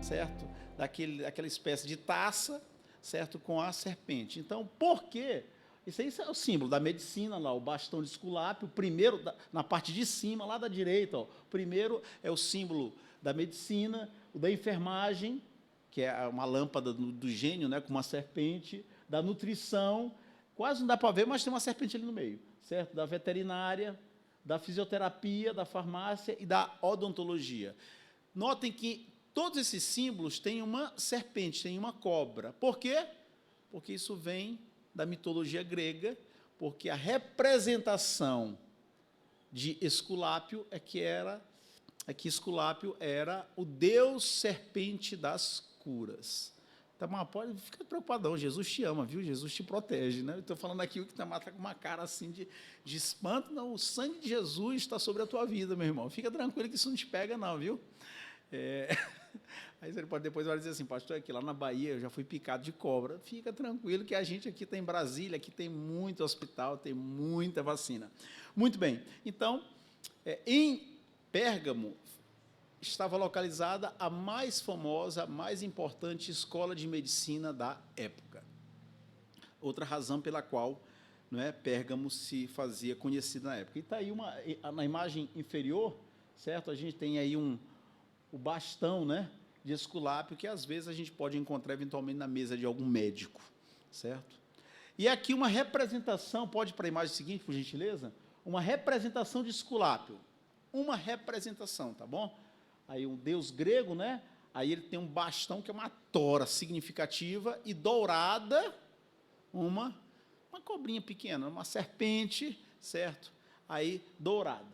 certo? Daquela espécie de taça, certo? Com a serpente. Então, por quê? Isso aí é o símbolo da medicina, lá, o bastão de Esculápio, o primeiro, na parte de cima, lá da direita, ó, o primeiro é o símbolo da medicina, o da enfermagem, que é uma lâmpada do gênio, né, com uma serpente, da nutrição, quase não dá para ver, mas tem uma serpente ali no meio, certo? Da veterinária, da fisioterapia, da farmácia e da odontologia. Notem que todos esses símbolos têm uma serpente, têm uma cobra. Por quê? Porque isso vem da mitologia grega, porque a representação de Esculápio é que Esculápio era o deus serpente das curas. Então, mas pode ficar preocupado, não. Jesus te ama, viu? Jesus te protege, né? Estou falando aqui o que está com uma cara assim de espanto. Não, o sangue de Jesus está sobre a tua vida, meu irmão. Fica tranquilo que isso não te pega, não, viu? Aí você pode depois vai dizer assim, pastor, aqui lá na Bahia eu já fui picado de cobra. Fica tranquilo que a gente aqui tem Brasília, aqui tem muito hospital, tem muita vacina. Muito bem. Então, em Pérgamo estava localizada a mais famosa, a mais importante escola de medicina da época. Outra razão pela qual, não é, Pérgamo se fazia conhecida na época. E está aí na imagem inferior, certo? A gente tem aí o bastão, né, de Esculápio, que às vezes a gente pode encontrar eventualmente na mesa de algum médico, certo? E aqui uma representação, pode ir para a imagem seguinte, por gentileza? Uma representação de Esculápio. Uma representação, tá bom? Aí um deus grego, né? Aí ele tem um bastão que é uma tora significativa e dourada, uma cobrinha pequena, uma serpente, certo? Aí dourada,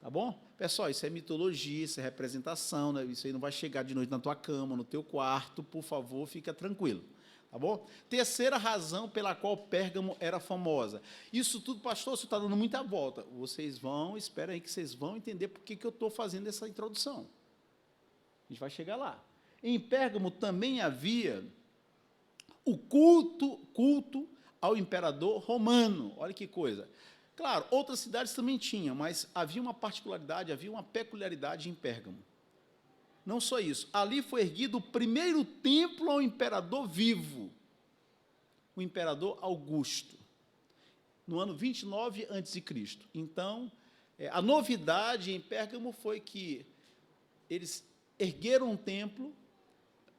tá bom? Pessoal, isso é mitologia, isso é representação, né? Isso aí não vai chegar de noite na tua cama, no teu quarto, por favor, fica tranquilo, tá bom? Terceira razão pela qual Pérgamo era famosa. Isso tudo, pastor, você está dando muita volta. Vocês vão, espera aí que vocês vão entender por que eu estou fazendo essa introdução. A gente vai chegar lá. Em Pérgamo também havia o culto ao imperador romano. Olha que coisa. Claro, outras cidades também tinham, mas havia uma particularidade, havia uma peculiaridade em Pérgamo. Não só isso. Ali foi erguido o primeiro templo ao imperador vivo, o imperador Augusto, no ano 29 a.C. Então, a novidade em Pérgamo foi que eles ergueram um templo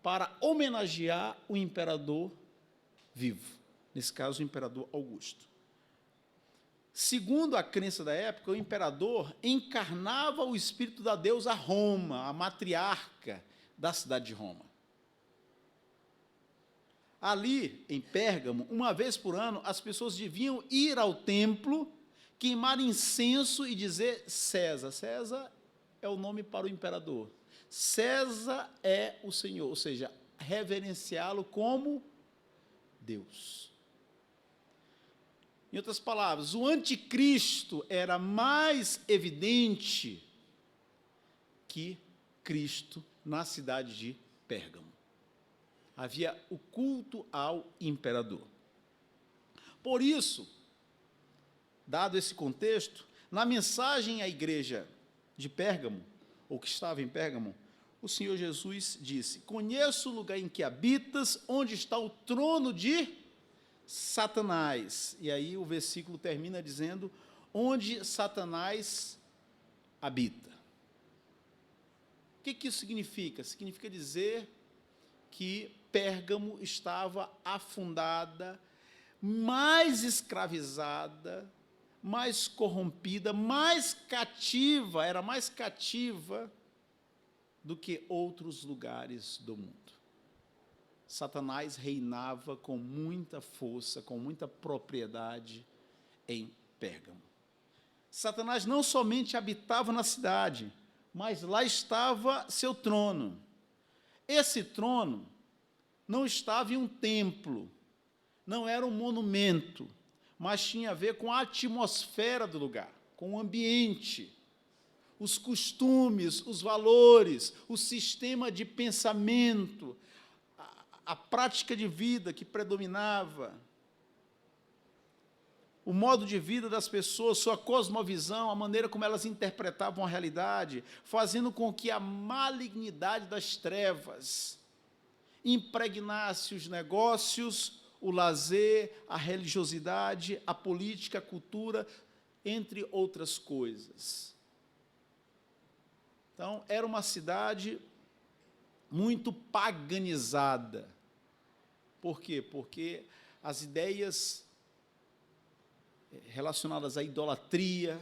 para homenagear o imperador vivo, nesse caso, o imperador Augusto. Segundo a crença da época, o imperador encarnava o espírito da deusa Roma, a matriarca da cidade de Roma. Ali, em Pérgamo, uma vez por ano, as pessoas deviam ir ao templo, queimar incenso e dizer César. César é o nome para o imperador. César é o Senhor, ou seja, reverenciá-lo como Deus. Em outras palavras, o anticristo era mais evidente que Cristo na cidade de Pérgamo. Havia o culto ao imperador. Por isso, dado esse contexto, na mensagem à igreja de Pérgamo, ou que estava em Pérgamo, o Senhor Jesus disse: conheço o lugar em que habitas, onde está o trono de Satanás. E aí o versículo termina dizendo: onde Satanás habita. O que isso significa? Significa dizer que Pérgamo estava afundada, mais escravizada, mais corrompida, mais cativa, era mais cativa do que outros lugares do mundo. Satanás reinava com muita força, com muita propriedade em Pérgamo. Satanás não somente habitava na cidade, mas lá estava seu trono. Esse trono não estava em um templo, não era um monumento, mas tinha a ver com a atmosfera do lugar, com o ambiente, os costumes, os valores, o sistema de pensamento, a prática de vida que predominava, o modo de vida das pessoas, sua cosmovisão, a maneira como elas interpretavam a realidade, fazendo com que a malignidade das trevas impregnasse os negócios, o lazer, a religiosidade, a política, a cultura, entre outras coisas. Então, era uma cidade muito paganizada. Por quê? Porque as ideias relacionadas à idolatria,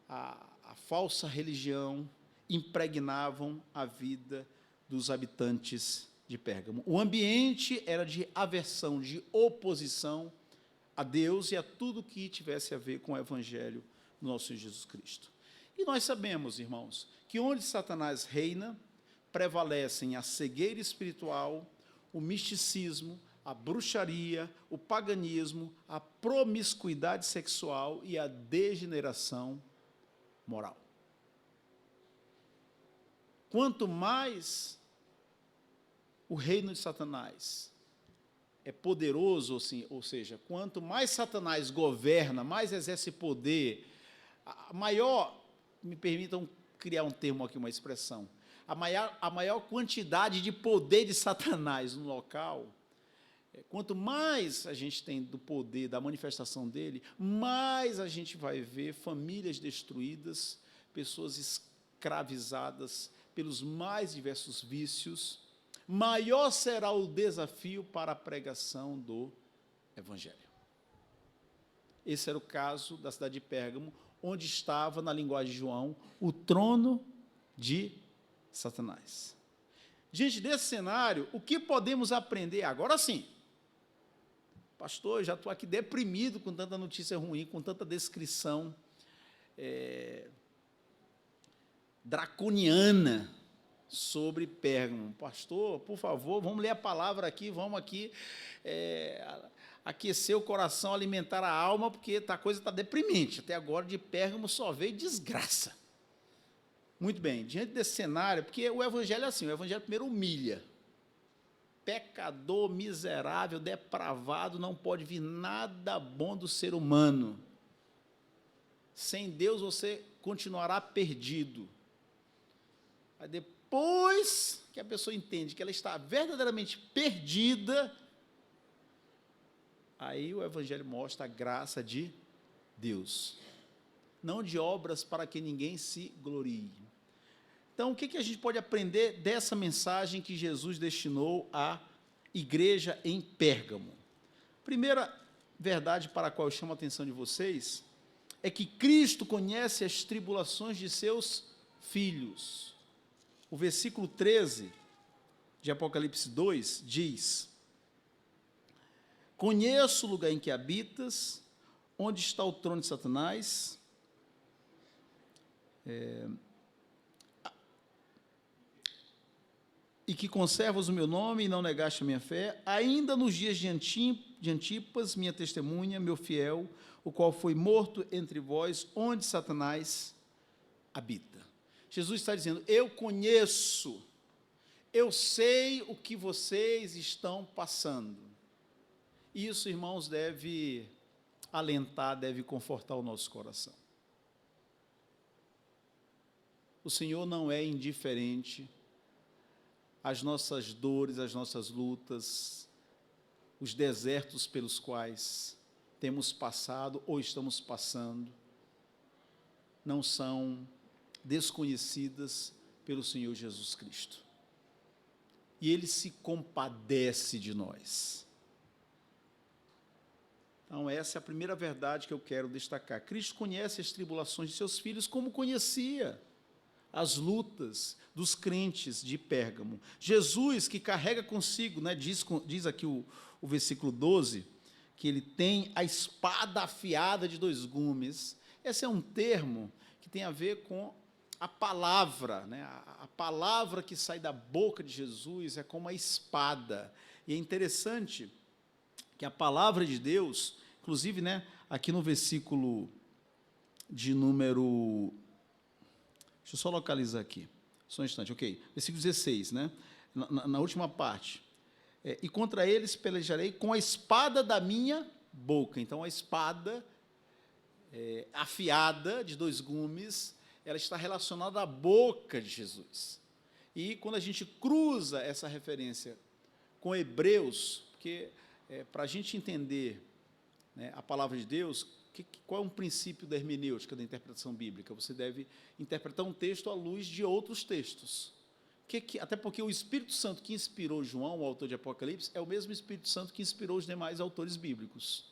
à falsa religião, impregnavam a vida dos habitantes de Pérgamo. O ambiente era de aversão, de oposição a Deus e a tudo que tivesse a ver com o Evangelho do nosso Senhor Jesus Cristo. E nós sabemos, irmãos, que onde Satanás reina, prevalecem a cegueira espiritual, o misticismo, a bruxaria, o paganismo, a promiscuidade sexual e a degeneração moral. Quanto mais o reino de Satanás é poderoso, assim, ou seja, quanto mais Satanás governa, mais exerce poder, a maior, me permitam criar um termo aqui, uma expressão, a maior quantidade de poder de Satanás no local, quanto mais a gente tem do poder, da manifestação dele, mais a gente vai ver famílias destruídas, pessoas escravizadas pelos mais diversos vícios, maior será o desafio para a pregação do Evangelho. Esse era o caso da cidade de Pérgamo, onde estava, na linguagem de João, o trono de Satanás. Diante desse cenário, o que podemos aprender? Agora sim, pastor, eu já estou aqui deprimido com tanta notícia ruim, com tanta descrição draconiana sobre Pérgamo. Pastor, por favor, vamos ler a palavra aqui, vamos aqui aquecer o coração, alimentar a alma, porque a coisa está deprimente. Até agora, de Pérgamo só veio desgraça. Muito bem, diante desse cenário, porque o Evangelho é assim, o Evangelho primeiro humilha. Pecador, miserável, depravado, não pode vir nada bom do ser humano. Sem Deus você continuará perdido. Aí depois que a pessoa entende que ela está verdadeiramente perdida, aí o Evangelho mostra a graça de Deus, não de obras para que ninguém se glorie. Então, o que a gente pode aprender dessa mensagem que Jesus destinou à igreja em Pérgamo? Primeira verdade para a qual eu chamo a atenção de vocês é que Cristo conhece as tribulações de seus filhos. O versículo 13 de Apocalipse 2 diz: conheço o lugar em que habitas, onde está o trono de Satanás, e que conservas o meu nome e não negaste a minha fé, ainda nos dias de Antipas, minha testemunha, meu fiel, o qual foi morto entre vós, onde Satanás habita. Jesus está dizendo, eu conheço, eu sei o que vocês estão passando. Isso, irmãos, deve alentar, deve confortar o nosso coração. O Senhor não é indiferente às nossas dores, às nossas lutas, os desertos pelos quais temos passado ou estamos passando, não são desconhecidas pelo Senhor Jesus Cristo. E Ele se compadece de nós. Então, essa é a primeira verdade que eu quero destacar. Cristo conhece as tribulações de seus filhos como conhecia as lutas dos crentes de Pérgamo. Jesus, que carrega consigo, né, diz aqui o versículo 12, que ele tem a espada afiada de dois gumes. Esse é um termo que tem a ver com a palavra, né? A palavra que sai da boca de Jesus é como a espada. E é interessante que a palavra de Deus, inclusive, né, aqui no versículo de número... Deixa eu só localizar aqui, só um instante, ok. Versículo 16, né? Na última parte. E contra eles pelejarei com a espada da minha boca. Então, a espada afiada de dois gumes, ela está relacionada à boca de Jesus. E quando a gente cruza essa referência com Hebreus, porque para a gente entender, né, a palavra de Deus, qual é um princípio da hermenêutica, da interpretação bíblica? Você deve interpretar um texto à luz de outros textos. Até porque o Espírito Santo que inspirou João, o autor de Apocalipse, é o mesmo Espírito Santo que inspirou os demais autores bíblicos.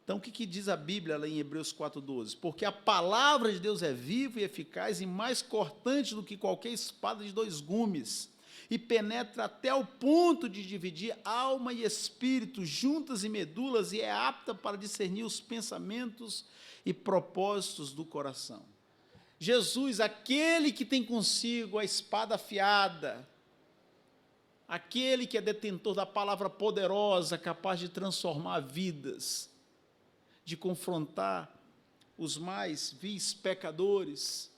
Então, o que diz a Bíblia lá em Hebreus 4,12? Porque a palavra de Deus é viva e eficaz e mais cortante do que qualquer espada de 2 gumes, e penetra até o ponto de dividir alma e espírito, juntas e medulas, e é apta para discernir os pensamentos e propósitos do coração. Jesus, aquele que tem consigo a espada afiada, aquele que é detentor da palavra poderosa, capaz de transformar vidas, de confrontar os mais vis pecadores,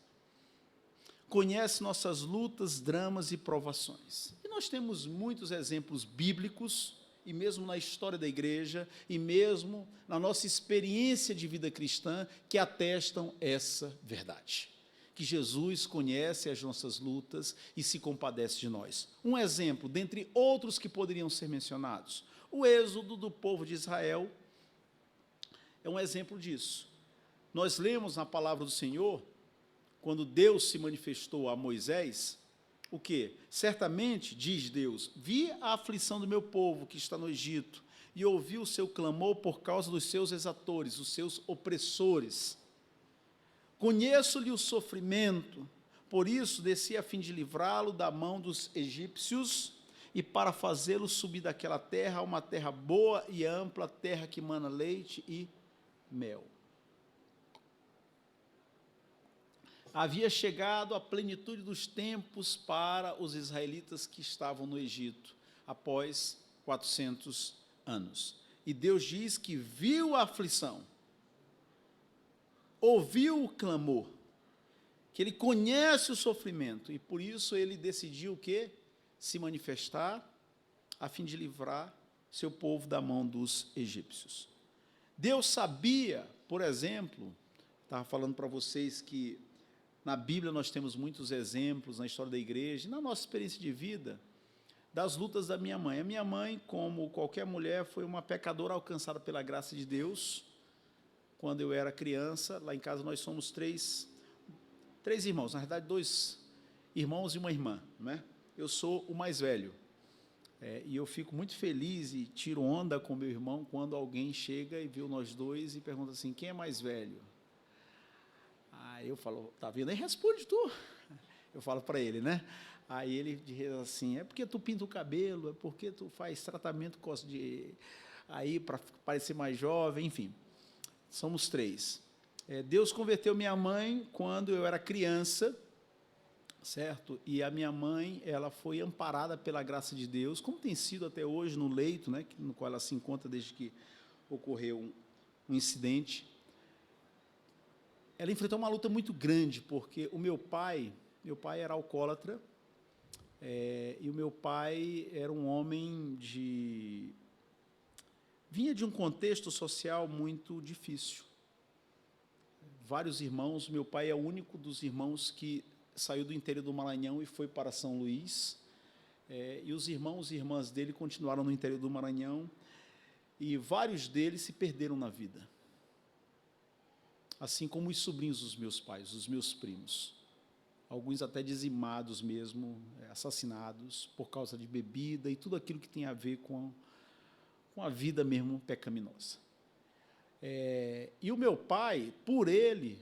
conhece nossas lutas, dramas e provações. E nós temos muitos exemplos bíblicos, e mesmo na história da igreja, e mesmo na nossa experiência de vida cristã, que atestam essa verdade, que Jesus conhece as nossas lutas e se compadece de nós. Um exemplo, dentre outros que poderiam ser mencionados, o êxodo do povo de Israel é um exemplo disso. Nós lemos na palavra do Senhor, quando Deus se manifestou a Moisés, o quê? Certamente, diz Deus, vi a aflição do meu povo que está no Egito, e ouvi o seu clamor por causa dos seus exatores, os seus opressores. Conheço-lhe o sofrimento, por isso desci a fim de livrá-lo da mão dos egípcios, e para fazê-lo subir daquela terra a uma terra boa e ampla, terra que mana leite e mel. Havia chegado a plenitude dos tempos para os israelitas que estavam no Egito, após 400 anos. E Deus diz que viu a aflição, ouviu o clamor, que Ele conhece o sofrimento, e por isso Ele decidiu o quê? Se manifestar, a fim de livrar seu povo da mão dos egípcios. Deus sabia, por exemplo, estava falando para vocês que na Bíblia nós temos muitos exemplos, na história da igreja, na nossa experiência de vida, das lutas da minha mãe. A minha mãe, como qualquer mulher, foi uma pecadora alcançada pela graça de Deus. Quando eu era criança, lá em casa nós somos três irmãos, na verdade 2 irmãos e uma irmã, né? Eu sou o mais velho. E eu fico muito feliz e tiro onda com meu irmão quando alguém chega e vê nós dois e pergunta assim, quem é mais velho? Aí eu falo, tá vendo? Aí responde tu. Eu falo para ele, né? Aí ele diz assim, é porque tu pinta o cabelo, é porque tu faz tratamento aí para parecer mais jovem, enfim. Somos 3. Deus converteu minha mãe quando eu era criança, certo? E a minha mãe, ela foi amparada pela graça de Deus, como tem sido até hoje no leito, né, no qual ela se encontra desde que ocorreu um incidente. Ela enfrentou uma luta muito grande, porque o meu pai era alcoólatra, e o meu pai era um homem vinha de um contexto social muito difícil. Vários irmãos, meu pai é o único dos irmãos que saiu do interior do Maranhão e foi para São Luís, e os irmãos e irmãs dele continuaram no interior do Maranhão, e vários deles se perderam na vida, assim como os sobrinhos dos meus pais, os meus primos, alguns até dizimados mesmo, assassinados por causa de bebida e tudo aquilo que tem a ver com a vida mesmo pecaminosa. E o meu pai, por ele,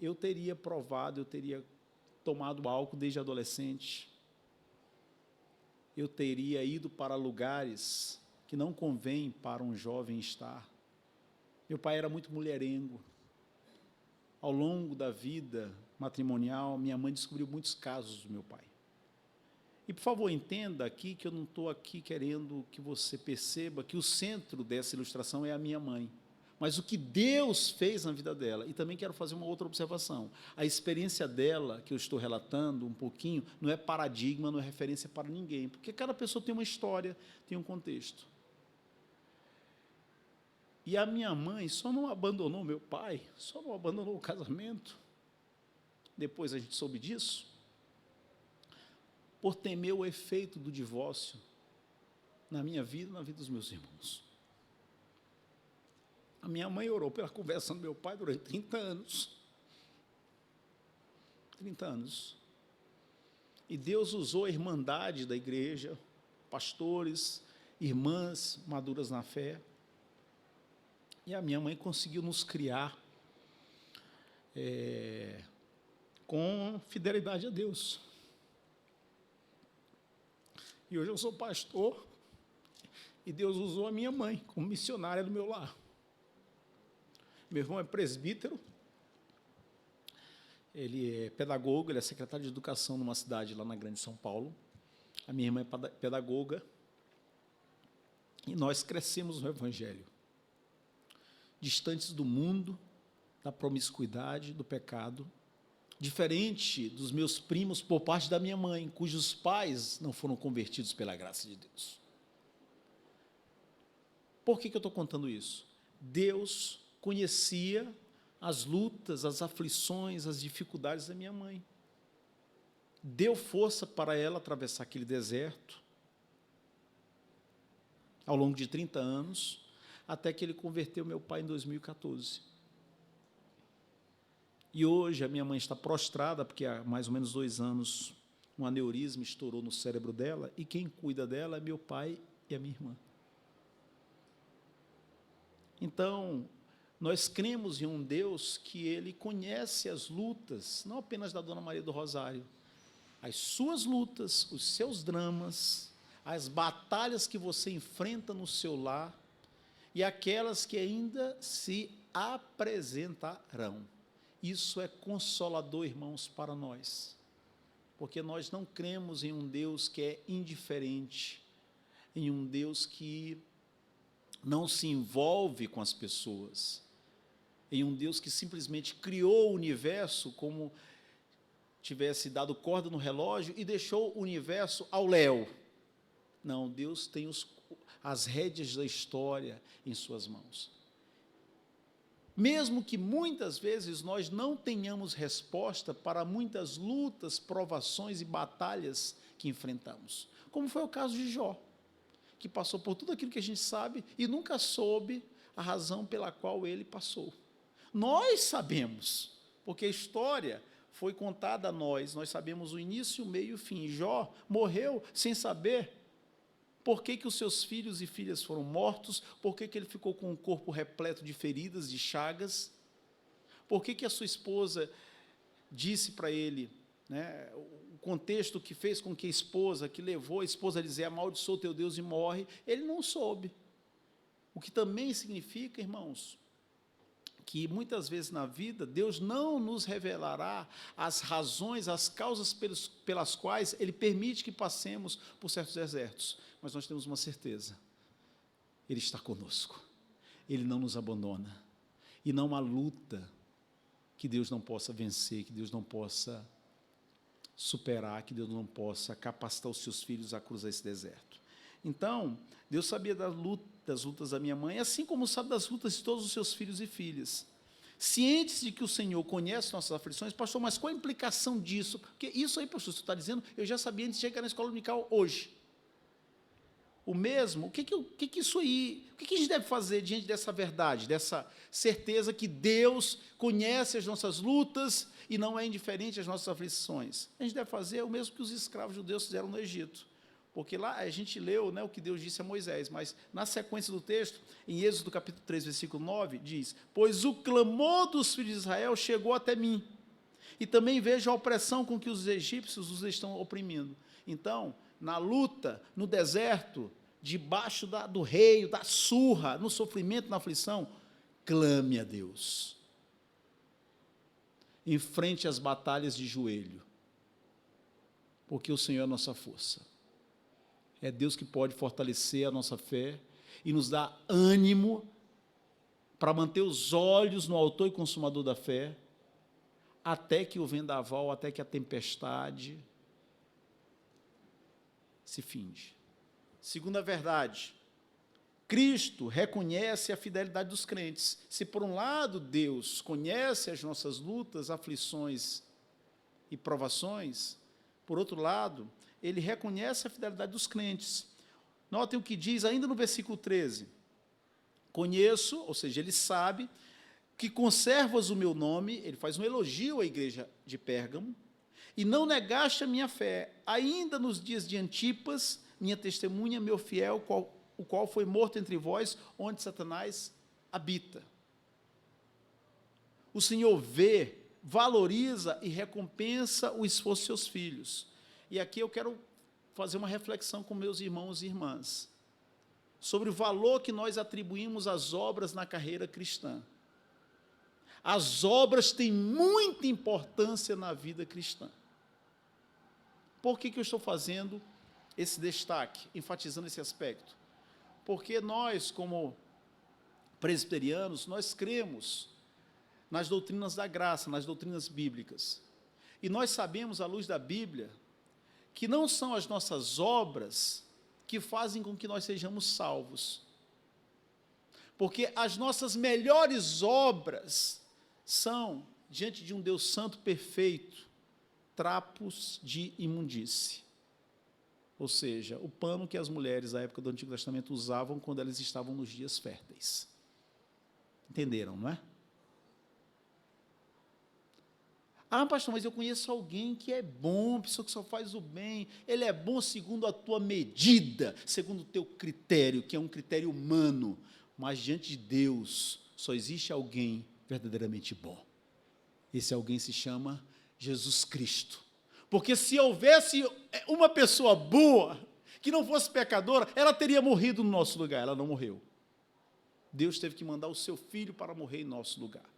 eu teria tomado álcool desde adolescente, eu teria ido para lugares que não convém para um jovem estar. Meu pai era muito mulherengo. Ao longo da vida matrimonial, minha mãe descobriu muitos casos do meu pai. E, por favor, entenda aqui que eu não estou aqui querendo que você perceba que o centro dessa ilustração é a minha mãe, mas o que Deus fez na vida dela. E também quero fazer uma outra observação. A experiência dela, que eu estou relatando um pouquinho, não é paradigma, não é referência para ninguém, porque cada pessoa tem uma história, tem um contexto. E a minha mãe só não abandonou meu pai, só não abandonou o casamento. Depois a gente soube disso. por temer o efeito do divórcio na minha vida e na vida dos meus irmãos. A minha mãe orou pela conversão do meu pai durante 30 anos. 30 anos. E Deus usou a irmandade da igreja, pastores, irmãs maduras na fé. E a minha mãe conseguiu nos criar com fidelidade a Deus. E hoje eu sou pastor, e Deus usou a minha mãe como missionária do meu lar. Meu irmão é presbítero, ele é pedagogo, ele é secretário de educação numa cidade lá na Grande São Paulo. A minha irmã é pedagoga, e nós crescemos no Evangelho, distantes do mundo, da promiscuidade, do pecado, diferente dos meus primos por parte da minha mãe, cujos pais não foram convertidos pela graça de Deus. Por que eu estou contando isso? Deus conhecia as lutas, as aflições, as dificuldades da minha mãe. Deu força para ela atravessar aquele deserto, ao longo de 30 anos, até que ele converteu meu pai em 2014. E hoje a minha mãe está prostrada, porque há mais ou menos 2 anos um aneurisma estourou no cérebro dela, e quem cuida dela é meu pai e a minha irmã. Então, nós cremos em um Deus que Ele conhece as lutas, não apenas da Dona Maria do Rosário, as suas lutas, os seus dramas, as batalhas que você enfrenta no seu lar e aquelas que ainda se apresentarão. Isso é consolador, irmãos, para nós, porque nós não cremos em um Deus que é indiferente, em um Deus que não se envolve com as pessoas, em um Deus que simplesmente criou o universo como tivesse dado corda no relógio e deixou o universo ao léu. Não, Deus tem as rédeas da história em suas mãos. Mesmo que muitas vezes nós não tenhamos resposta para muitas lutas, provações e batalhas que enfrentamos, como foi o caso de Jó, que passou por tudo aquilo que a gente sabe e nunca soube a razão pela qual ele passou. Nós sabemos, porque a história foi contada a nós sabemos o início, o meio e o fim. Jó morreu sem saber por que os seus filhos e filhas foram mortos, por que ele ficou com o corpo repleto de feridas, de chagas, por que a sua esposa disse para ele, né, o contexto que fez com que que levou a esposa a dizer, amaldiçoa o teu Deus e morre, ele não soube. O que também significa, irmãos, que muitas vezes na vida, Deus não nos revelará as razões, as causas pelas quais Ele permite que passemos por certos desertos, mas nós temos uma certeza, Ele está conosco, Ele não nos abandona, e não há luta que Deus não possa vencer, que Deus não possa superar, que Deus não possa capacitar os seus filhos a cruzar esse deserto. Então, Deus sabia das lutas da minha mãe, assim como sabe das lutas de todos os seus filhos e filhas. Cientes de que o Senhor conhece nossas aflições, pastor, mas qual a implicação disso? Porque isso aí, pastor, você está dizendo, eu já sabia antes de chegar na escola dominical hoje. O mesmo, o que isso aí, o que a gente deve fazer diante dessa verdade, dessa certeza que Deus conhece as nossas lutas e não é indiferente às nossas aflições? A gente deve fazer o mesmo que os escravos judeus fizeram no Egito. Porque lá a gente leu, né, o que Deus disse a Moisés, mas na sequência do texto, em Êxodo capítulo 3, versículo 9, diz, pois o clamor dos filhos de Israel chegou até mim, e também vejo a opressão com que os egípcios os estão oprimindo. Então, na luta, no deserto, debaixo do rei, da surra, no sofrimento, na aflição, clame a Deus. Enfrente as batalhas de joelho, porque o Senhor é a nossa força. É Deus que pode fortalecer a nossa fé e nos dar ânimo para manter os olhos no autor e consumador da fé, até que o vendaval, até que a tempestade se finde. Segunda verdade, Cristo reconhece a fidelidade dos crentes. Se por um lado Deus conhece as nossas lutas, aflições e provações, por outro lado, ele reconhece a fidelidade dos crentes. Notem o que diz ainda no versículo 13. Conheço, ou seja, ele sabe, que conservas o meu nome, ele faz um elogio à igreja de Pérgamo, e não negaste a minha fé, ainda nos dias de Antipas, minha testemunha, meu fiel, o qual foi morto entre vós, onde Satanás habita. O Senhor vê, valoriza e recompensa o esforço dos seus filhos. E aqui eu quero fazer uma reflexão com meus irmãos e irmãs, sobre o valor que nós atribuímos às obras na carreira cristã. As obras têm muita importância na vida cristã. Por que eu estou fazendo esse destaque, enfatizando esse aspecto? Porque nós, como presbiterianos, nós cremos nas doutrinas da graça, nas doutrinas bíblicas. E nós sabemos, à luz da Bíblia, que não são as nossas obras que fazem com que nós sejamos salvos. Porque as nossas melhores obras são, diante de um Deus santo perfeito, trapos de imundície. Ou seja, o pano que as mulheres da época do Antigo Testamento usavam quando elas estavam nos dias férteis. Entenderam, não é? Ah, pastor, mas eu conheço alguém que é bom, pessoa que só faz o bem, ele é bom segundo a tua medida, segundo o teu critério, que é um critério humano, mas diante de Deus só existe alguém verdadeiramente bom. Esse alguém se chama Jesus Cristo. Porque se houvesse uma pessoa boa, que não fosse pecadora, ela teria morrido no nosso lugar, ela não morreu. Deus teve que mandar o seu filho para morrer em nosso lugar.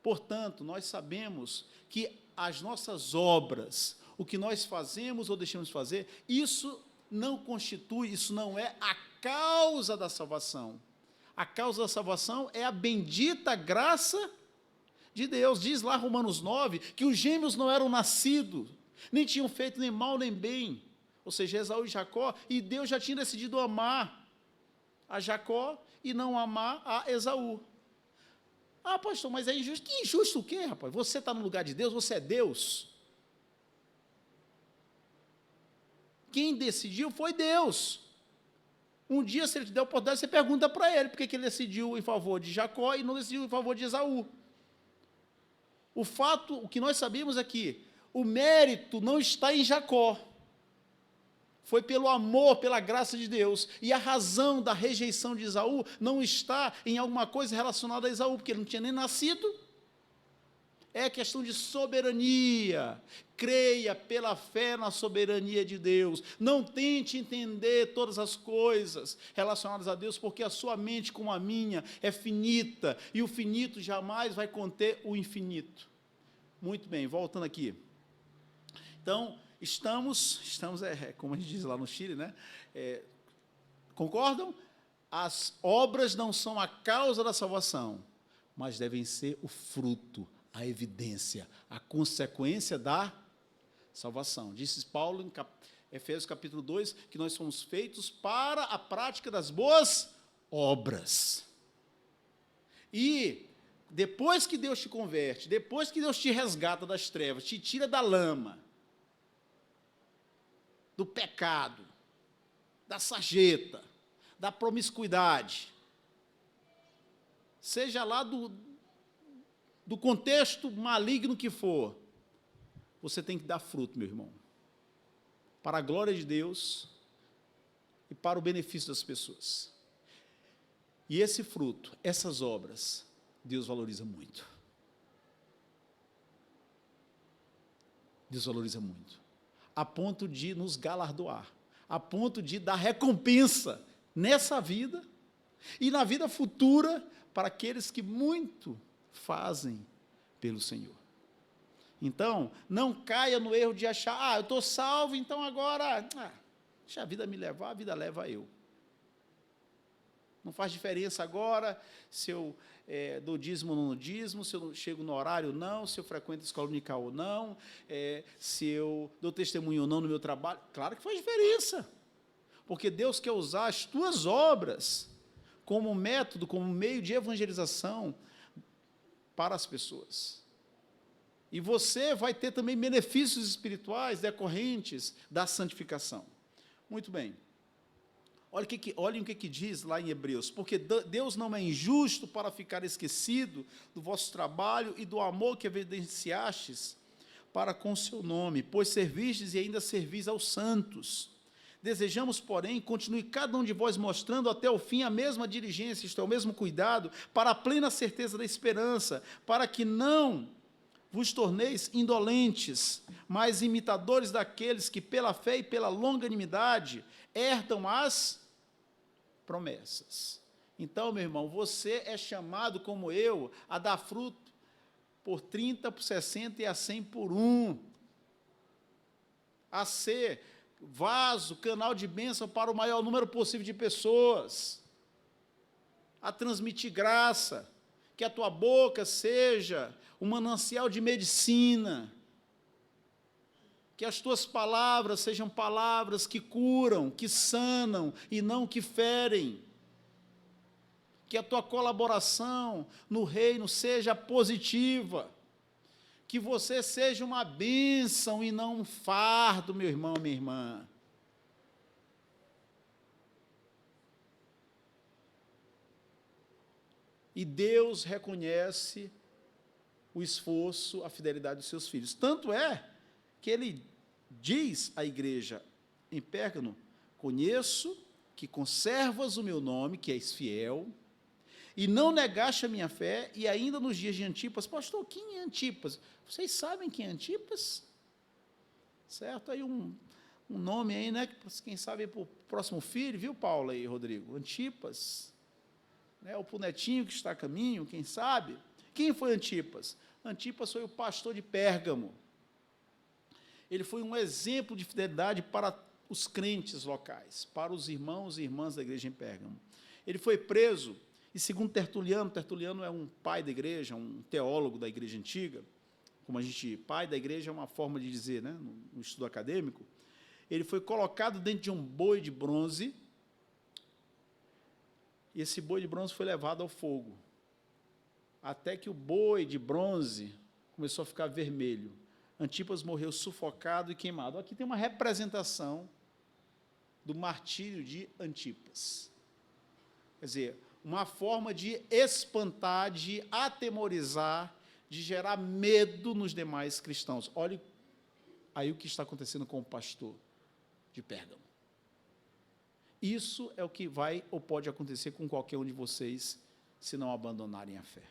Portanto, nós sabemos que as nossas obras, o que nós fazemos ou deixamos de fazer, isso não constitui, isso não é a causa da salvação. A causa da salvação é a bendita graça de Deus. Diz lá Romanos 9, que os gêmeos não eram nascidos, nem tinham feito nem mal nem bem, ou seja, Esaú e Jacó, e Deus já tinha decidido amar a Jacó e não amar a Esaú. Ah, pastor, mas é injusto. Que injusto o quê, rapaz? Você está no lugar de Deus, você é Deus. Quem decidiu foi Deus. Um dia, se ele te der a oportunidade, você pergunta para ele por que ele decidiu em favor de Jacó e não decidiu em favor de Esaú. O que nós sabemos é que o mérito não está em Jacó. Foi pelo amor, pela graça de Deus. E a razão da rejeição de Esaú não está em alguma coisa relacionada a Esaú, porque ele não tinha nem nascido. É questão de soberania. Creia pela fé na soberania de Deus. Não tente entender todas as coisas relacionadas a Deus, porque a sua mente, como a minha, é finita, e o finito jamais vai conter o infinito. Muito bem, voltando aqui. Então, estamos como a gente diz lá no Chile, né? Concordam? As obras não são a causa da salvação, mas devem ser o fruto, a evidência, a consequência da salvação. Disse Paulo em Efésios capítulo 2, que nós somos feitos para a prática das boas obras. E depois que Deus te converte, depois que Deus te resgata das trevas, te tira da lama, do pecado, da sarjeta, da promiscuidade, seja lá do contexto maligno que for, você tem que dar fruto, meu irmão, para a glória de Deus e para o benefício das pessoas. E esse fruto, essas obras, Deus valoriza muito. Deus valoriza muito. A ponto de nos galardoar, a ponto de dar recompensa nessa vida e na vida futura para aqueles que muito fazem pelo Senhor. Então, não caia no erro de achar, eu estou salvo, então agora, deixa a vida me levar, a vida leva eu. Não faz diferença agora se eu dou dízimo ou não dou dízimo, se eu chego no horário ou não, se eu frequento a escola dominical ou não, se eu dou testemunho ou não no meu trabalho. Claro que faz diferença, porque Deus quer usar as tuas obras como método, como meio de evangelização para as pessoas. E você vai ter também benefícios espirituais decorrentes da santificação. Muito bem. Olhem o que diz lá em Hebreus. Porque Deus não é injusto para ficar esquecido do vosso trabalho e do amor que evidenciastes para com o seu nome, pois servistes e ainda servis aos santos. Desejamos, porém, continue cada um de vós mostrando até o fim a mesma diligência, isto é, o mesmo cuidado, para a plena certeza da esperança, para que não vos torneis indolentes, mas imitadores daqueles que, pela fé e pela longanimidade, herdam as promessas. Então, meu irmão, você é chamado, como eu, a dar fruto por 30, por 60 e a 100 por 1, a ser vaso, canal de bênção para o maior número possível de pessoas, a transmitir graça, que a tua boca seja um manancial de medicina, que as tuas palavras sejam palavras que curam, que sanam e não que ferem, que a tua colaboração no reino seja positiva, que você seja uma bênção e não um fardo, meu irmão, minha irmã. E Deus reconhece o esforço, a fidelidade dos seus filhos. Tanto é que ele diz à igreja em Pérgamo: conheço que conservas o meu nome, que és fiel, e não negaste a minha fé, e ainda nos dias de Antipas. Pastor, quem é Antipas? Vocês sabem quem é Antipas? Certo? Aí um nome aí, né? Quem sabe para o próximo filho, viu, Paulo e Rodrigo? Antipas. Né, ou para o netinho que está a caminho, quem sabe? Quem foi Antipas? Antipas foi o pastor de Pérgamo. Ele foi um exemplo de fidelidade para os crentes locais, para os irmãos e irmãs da igreja em Pérgamo. Ele foi preso, e segundo Tertuliano, Tertuliano é um pai da igreja, um teólogo da igreja antiga, como a gente, pai da igreja é uma forma de dizer, né, no estudo acadêmico. Ele foi colocado dentro de um boi de bronze, e esse boi de bronze foi levado ao fogo, até que o boi de bronze começou a ficar vermelho. Antipas morreu sufocado e queimado. Aqui tem uma representação do martírio de Antipas. Quer dizer, uma forma de espantar, de atemorizar, de gerar medo nos demais cristãos. Olhe aí o que está acontecendo com o pastor de Pérgamo. Isso é o que vai ou pode acontecer com qualquer um de vocês, se não abandonarem a fé.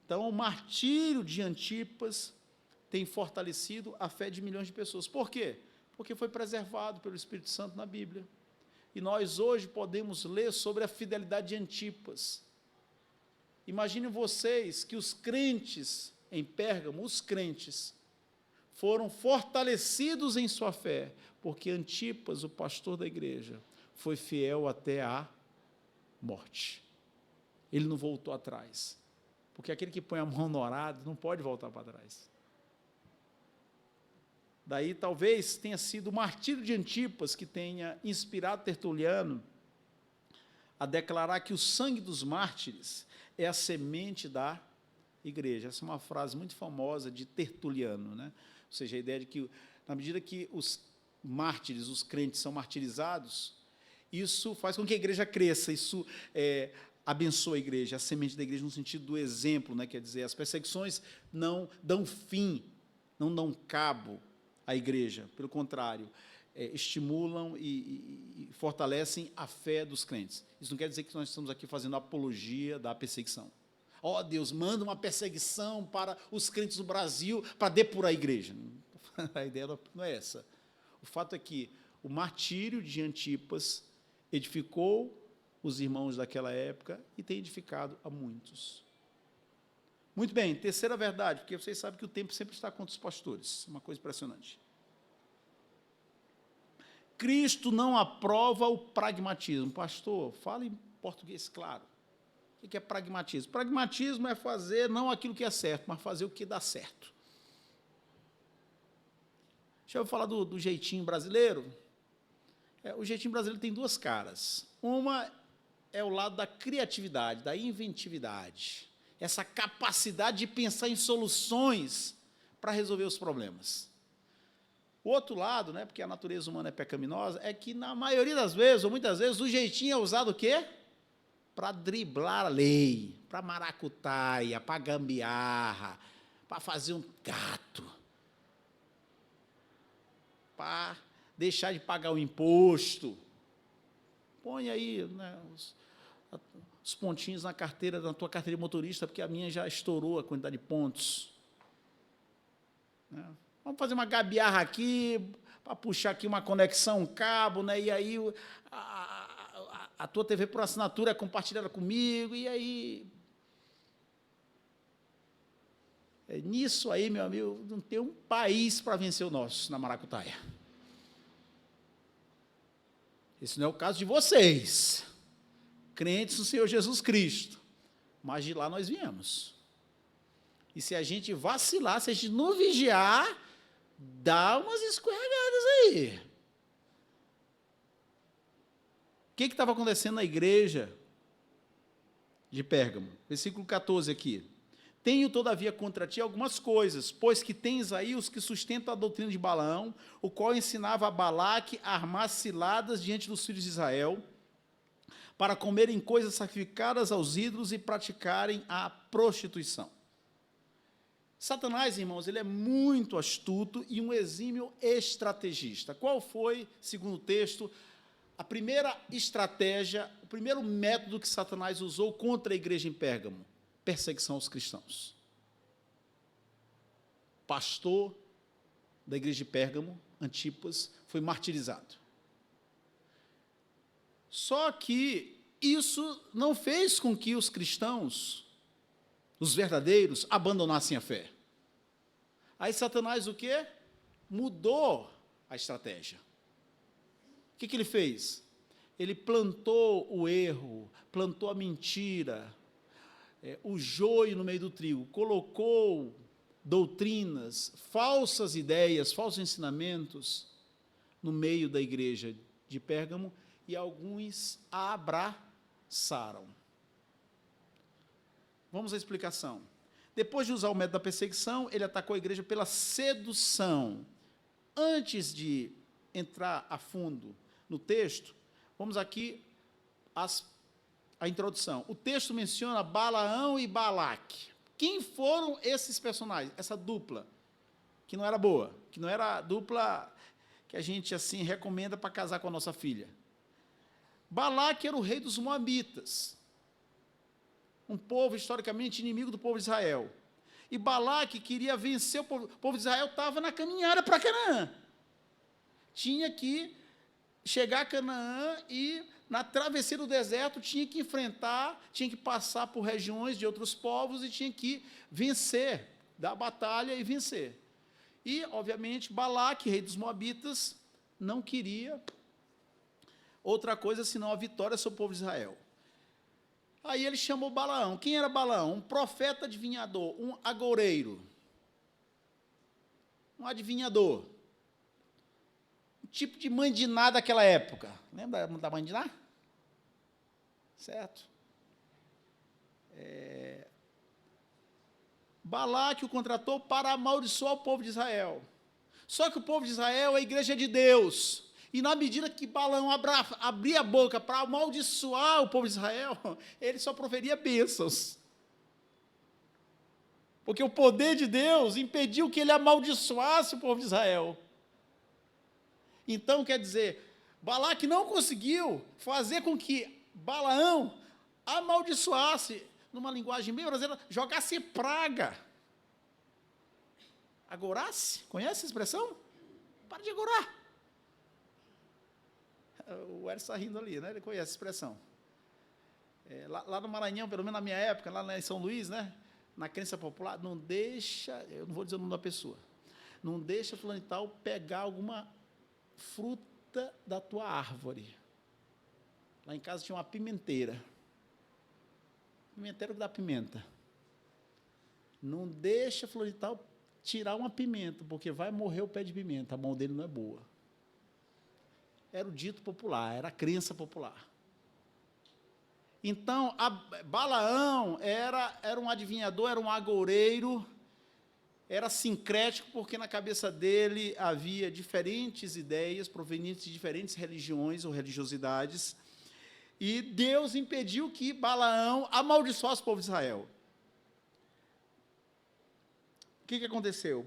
Então, o martírio de Antipas tem fortalecido a fé de milhões de pessoas. Por quê? Porque foi preservado pelo Espírito Santo na Bíblia. E nós hoje podemos ler sobre a fidelidade de Antipas. Imaginem vocês que os crentes em Pérgamo, os crentes, foram fortalecidos em sua fé, porque Antipas, o pastor da igreja, foi fiel até a morte. Ele não voltou atrás, porque aquele que põe a mão no arado não pode voltar para trás. Daí talvez tenha sido o martírio de Antipas que tenha inspirado Tertuliano a declarar que o sangue dos mártires é a semente da igreja. Essa é uma frase muito famosa de Tertuliano, né? Ou seja, a ideia de que, na medida que os mártires, os crentes são martirizados, isso faz com que a igreja cresça, isso abençoa a igreja, a semente da igreja no sentido do exemplo, né? Quer dizer, as perseguições não dão fim, não dão cabo à igreja, pelo contrário, estimulam e fortalecem a fé dos crentes. Isso não quer dizer que nós estamos aqui fazendo apologia da perseguição. Ó, Deus, manda uma perseguição para os crentes do Brasil para depurar a igreja. A ideia não é essa. O fato é que o martírio de Antipas edificou os irmãos daquela época e tem edificado a muitos. Muito bem, terceira verdade, porque vocês sabem que o tempo sempre está contra os pastores, uma coisa impressionante. Cristo não aprova o pragmatismo. Pastor, fala em português claro. O que é pragmatismo? Pragmatismo é fazer não aquilo que é certo, mas fazer o que dá certo. Deixa eu falar do jeitinho brasileiro. O jeitinho brasileiro tem duas caras. Uma é o lado da criatividade, da inventividade. Essa capacidade de pensar em soluções para resolver os problemas. O outro lado, né, porque a natureza humana é pecaminosa, é que, na maioria das vezes, ou muitas vezes, o jeitinho é usado o quê? Para driblar a lei, para maracutaia, para gambiarra, para fazer um gato, para deixar de pagar o imposto. Põe aí, né, os pontinhos na carteira, na tua carteira de motorista, porque a minha já estourou a quantidade de pontos. Né? Vamos fazer uma gambiarra aqui, para puxar aqui uma conexão, um cabo, né? E aí a tua TV por assinatura é compartilhada comigo, e aí... nisso aí, meu amigo, não tem um país para vencer o nosso, na maracutaia. Esse não é o caso de vocês, crentes no Senhor Jesus Cristo, mas de lá nós viemos. E se a gente vacilar, se a gente não vigiar, dá umas escorregadas aí. O que estava acontecendo na igreja de Pérgamo? Versículo 14 aqui. Tenho, todavia, contra ti algumas coisas, pois que tens aí os que sustentam a doutrina de Balaão, o qual ensinava a Balaque a armar ciladas diante dos filhos de Israel, para comerem coisas sacrificadas aos ídolos e praticarem a prostituição. Satanás, irmãos, ele é muito astuto e um exímio estrategista. Qual foi, segundo o texto, a primeira estratégia, o primeiro método que Satanás usou contra a igreja em Pérgamo? Perseguição aos cristãos. O pastor da igreja de Pérgamo, Antipas, foi martirizado. Só que isso não fez com que os cristãos, os verdadeiros, abandonassem a fé. Aí Satanás o quê? Mudou a estratégia. O que ele fez? Ele plantou o erro, plantou a mentira, o joio no meio do trigo, colocou doutrinas, falsas ideias, falsos ensinamentos no meio da igreja de Pérgamo, e alguns a abraçaram. Vamos à explicação. Depois de usar o método da perseguição, ele atacou a igreja pela sedução. Antes de entrar a fundo no texto, vamos aqui a introdução. O texto menciona Balaão e Balaque. Quem foram esses personagens? Essa dupla, que não era boa, que não era a dupla que a gente assim recomenda para casar com a nossa filha. Balaque era o rei dos Moabitas, um povo historicamente inimigo do povo de Israel. E Balaque queria vencer o povo. O povo de Israel estava na caminhada para Canaã. Tinha que chegar a Canaã e, na travessia do deserto, tinha que enfrentar, tinha que passar por regiões de outros povos e tinha que vencer, dar batalha e vencer. E, obviamente, Balaque, rei dos Moabitas, não queria outra coisa senão a vitória sobre o povo de Israel. Aí ele chamou Balaão. Quem era Balaão? Um profeta adivinhador, um agoureiro. Um adivinhador. Um tipo de mãe de Ná daquela época. Lembra da mãe de Ná? Certo? Balaque o contratou para amaldiçoar o povo de Israel. Só que o povo de Israel é a igreja de Deus. E na medida que Balaão abria a boca para amaldiçoar o povo de Israel, ele só proferia bênçãos. Porque o poder de Deus impediu que ele amaldiçoasse o povo de Israel. Então, quer dizer, Balaque não conseguiu fazer com que Balaão amaldiçoasse, numa linguagem bem brasileira, jogasse praga. Agorasse? Conhece a expressão? Para de agorar. O Hélio está rindo ali, né? Ele conhece a expressão. Lá no Maranhão, pelo menos na minha época, lá em São Luís, né? Na crença popular, não deixa, eu não vou dizer o nome da pessoa, não deixa fulano e tal pegar alguma fruta da tua árvore. Lá em casa tinha uma pimenteira. Pimenteira que dá pimenta. Não deixa fulano e tal tirar uma pimenta, porque vai morrer o pé de pimenta, a mão dele não é boa. Era o dito popular, era a crença popular. Então, Balaão era um adivinhador, era um agoureiro, era sincrético, porque na cabeça dele havia diferentes ideias provenientes de diferentes religiões ou religiosidades, e Deus impediu que Balaão amaldiçoasse o povo de Israel. O que aconteceu?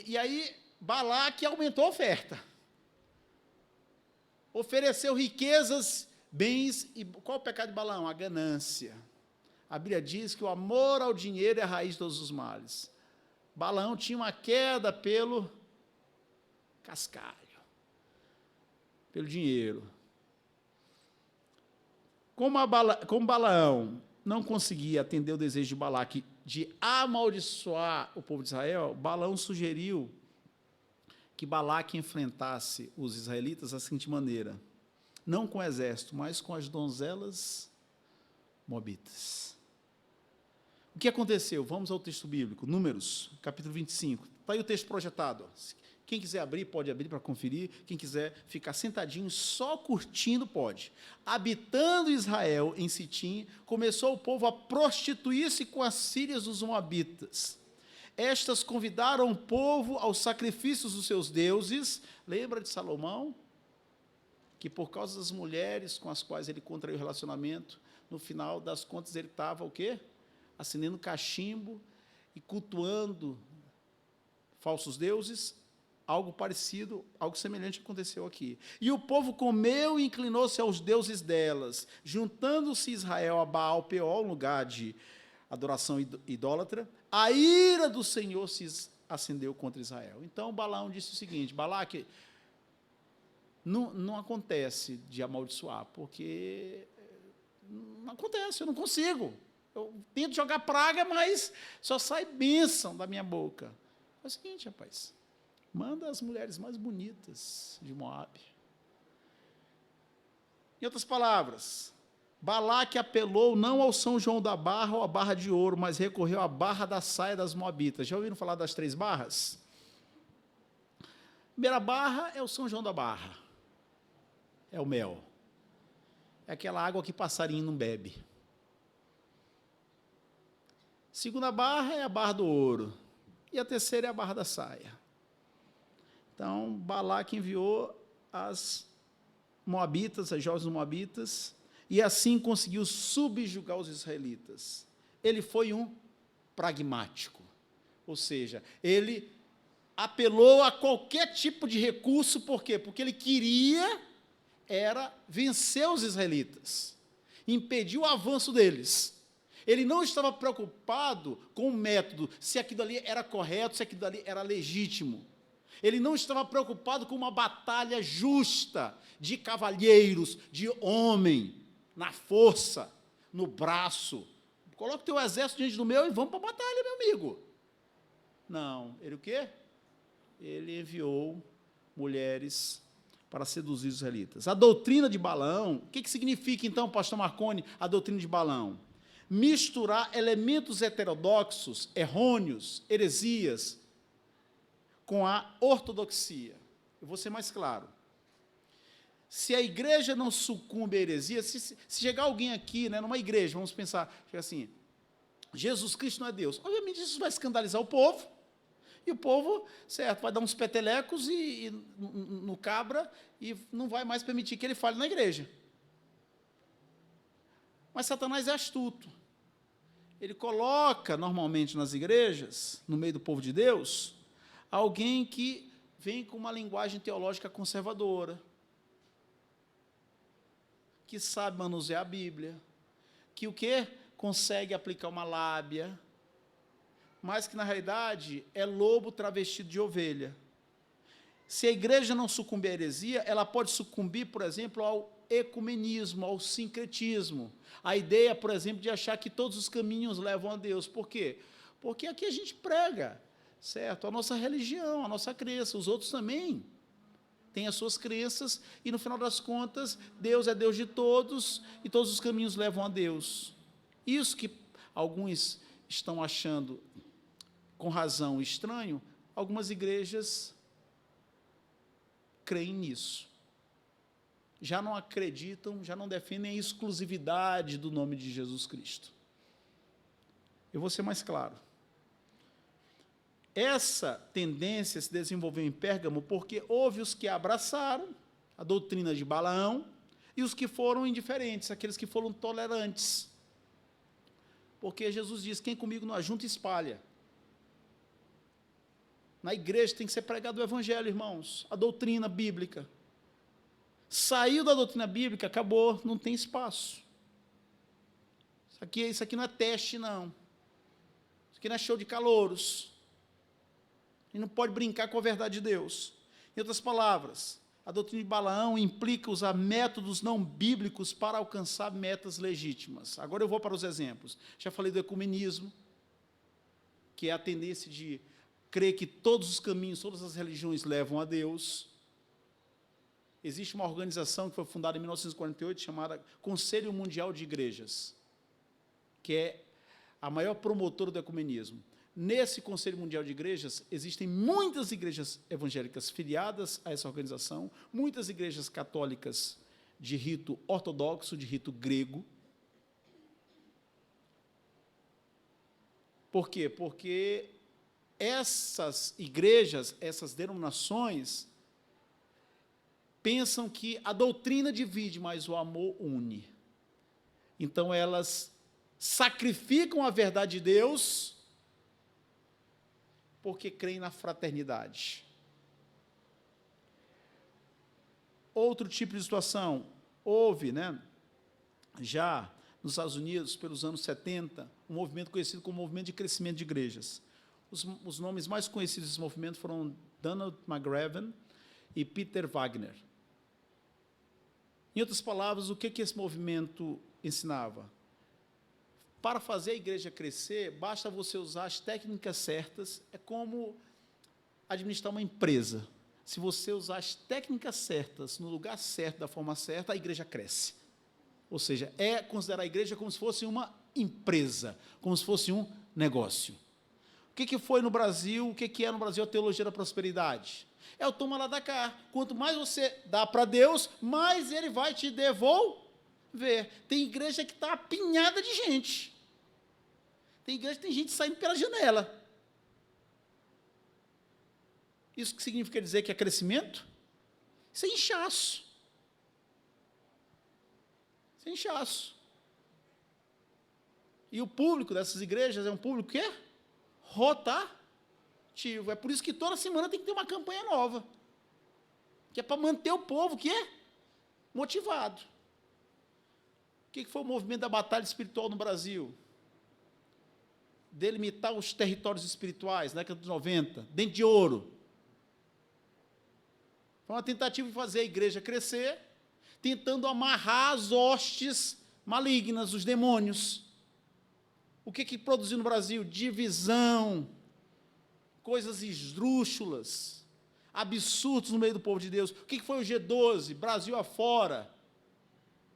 E aí, Balaque aumentou a oferta. Ofereceu riquezas, bens, e qual o pecado de Balaão? A ganância. A Bíblia diz que o amor ao dinheiro é a raiz de todos os males. Balaão tinha uma queda pelo cascalho, pelo dinheiro. Como Balaão não conseguia atender o desejo de Balaque de amaldiçoar o povo de Israel, Balaão sugeriu que Balaque enfrentasse os israelitas da seguinte maneira: não com o exército, mas com as donzelas moabitas. O que aconteceu? Vamos ao texto bíblico, Números, capítulo 25. Está aí o texto projetado. Quem quiser abrir, pode abrir para conferir. Quem quiser ficar sentadinho, só curtindo, pode. Habitando Israel em Sitim, começou o povo a prostituir-se com as filhas dos moabitas. Estas convidaram o povo aos sacrifícios dos seus deuses. Lembra de Salomão? Que por causa das mulheres com as quais ele contraiu relacionamento, no final das contas ele estava o quê? Assinando cachimbo e cultuando falsos deuses. Algo parecido, algo semelhante aconteceu aqui. E o povo comeu e inclinou-se aos deuses delas, juntando-se Israel a Baal-Peor, lugar de adoração idólatra. A ira do Senhor se acendeu contra Israel. Então Balaão disse o seguinte: Balaque, não acontece de amaldiçoar, porque não acontece, eu não consigo. Eu tento jogar praga, mas só sai bênção da minha boca. É o seguinte, rapaz, manda as mulheres mais bonitas de Moabe. Em outras palavras, Balaque apelou não ao São João da Barra ou à barra de ouro, mas recorreu à barra da saia das Moabitas. Já ouviram falar das 3 barras? A primeira barra é o São João da Barra. É o mel. É aquela água que passarinho não bebe. Segunda barra é a barra do ouro. E a terceira é a barra da saia. Então, Balaque enviou as moabitas, as jovens moabitas, e assim conseguiu subjugar os israelitas. Ele foi um pragmático, ou seja, ele apelou a qualquer tipo de recurso, por quê? Porque ele queria vencer os israelitas, impedir o avanço deles. Ele não estava preocupado com o método, se aquilo ali era correto, se aquilo ali era legítimo. Ele não estava preocupado com uma batalha justa, de cavalheiros, de homem, na força, no braço. Coloca o teu exército diante do meu e vamos para a batalha, meu amigo. Não, ele o quê? Ele enviou mulheres para seduzir os israelitas. A doutrina de Balaão, o que significa, então, pastor Marconi, a doutrina de Balaão? Misturar elementos heterodoxos, errôneos, heresias, com a ortodoxia. Eu vou ser mais claro. Se a igreja não sucumbe à heresia, se chegar alguém aqui, né, numa igreja, vamos pensar, assim, Jesus Cristo não é Deus. Obviamente isso vai escandalizar o povo, e o povo, certo, vai dar uns petelecos no cabra e não vai mais permitir que ele fale na igreja. Mas Satanás é astuto. Ele coloca, normalmente, nas igrejas, no meio do povo de Deus, alguém que vem com uma linguagem teológica conservadora, que sabe manusear a Bíblia, que o quê? Consegue aplicar uma lábia, mas que, na realidade, é lobo travestido de ovelha. Se a igreja não sucumbir à heresia, ela pode sucumbir, por exemplo, ao ecumenismo, ao sincretismo. A ideia, por exemplo, de achar que todos os caminhos levam a Deus. Por quê? Porque aqui a gente prega, certo? A nossa religião, a nossa crença, os outros também têm as suas crenças, e no final das contas, Deus é Deus de todos, e todos os caminhos levam a Deus. Isso que alguns estão achando, com razão, estranho, algumas igrejas creem nisso. Já não acreditam, já não defendem a exclusividade do nome de Jesus Cristo. Eu vou ser mais claro. essa tendência se desenvolveu em Pérgamo porque houve os que abraçaram a doutrina de Balaão e os que foram indiferentes, aqueles que foram tolerantes. Porque Jesus diz, quem comigo não ajunta, espalha. Na igreja tem que ser pregado o evangelho, irmãos, a doutrina bíblica. Saiu da doutrina bíblica, acabou, não tem espaço. Isso aqui não é teste, não. Isso aqui não é show de calouros. E não pode brincar com a verdade de Deus. Em outras palavras, a doutrina de Balaão implica usar métodos não bíblicos para alcançar metas legítimas. Agora eu vou para os exemplos. Já falei do ecumenismo, que é a tendência de crer que todos os caminhos, todas as religiões levam a Deus. Existe uma organização que foi fundada em 1948, chamada Conselho Mundial de Igrejas, que é a maior promotora do ecumenismo. Nesse Conselho Mundial de Igrejas, existem muitas igrejas evangélicas filiadas a essa organização, muitas igrejas católicas de rito ortodoxo, de rito grego. Por quê? Porque essas igrejas, essas denominações, pensam que a doutrina divide, mas o amor une. Então, elas sacrificam a verdade de Deus porque creem na fraternidade. Outro tipo de situação, houve, já nos Estados Unidos, pelos anos 70, um movimento conhecido como movimento de crescimento de igrejas. Os nomes mais conhecidos desse movimento foram Donald McGavran e Peter Wagner. Em outras palavras, o que esse movimento ensinava? Para fazer a igreja crescer, basta você usar as técnicas certas, é como administrar uma empresa. Se você usar as técnicas certas, no lugar certo, da forma certa, a igreja cresce. Ou seja, é considerar a igreja como se fosse uma empresa, como se fosse um negócio. O que foi no Brasil, o que é no Brasil a teologia da prosperidade? É o toma lá da cá. Quanto mais você dá para Deus, mais Ele vai te devolver. Tem igreja que está apinhada de gente. Tem igreja que tem gente saindo pela janela. Isso que significa dizer que é crescimento? Isso é inchaço. Isso é inchaço. E o público dessas igrejas é um público que é rotativo. É por isso que toda semana tem que ter uma campanha nova. Que é para manter o povo que é motivado. O que foi o movimento da batalha espiritual no Brasil? Delimitar os territórios espirituais, na década de 90, dente de ouro. Foi uma tentativa de fazer a igreja crescer, tentando amarrar as hostes malignas, os demônios. O que produziu no Brasil? Divisão, coisas esdrúxulas, absurdos no meio do povo de Deus. O que foi o G12, Brasil afora,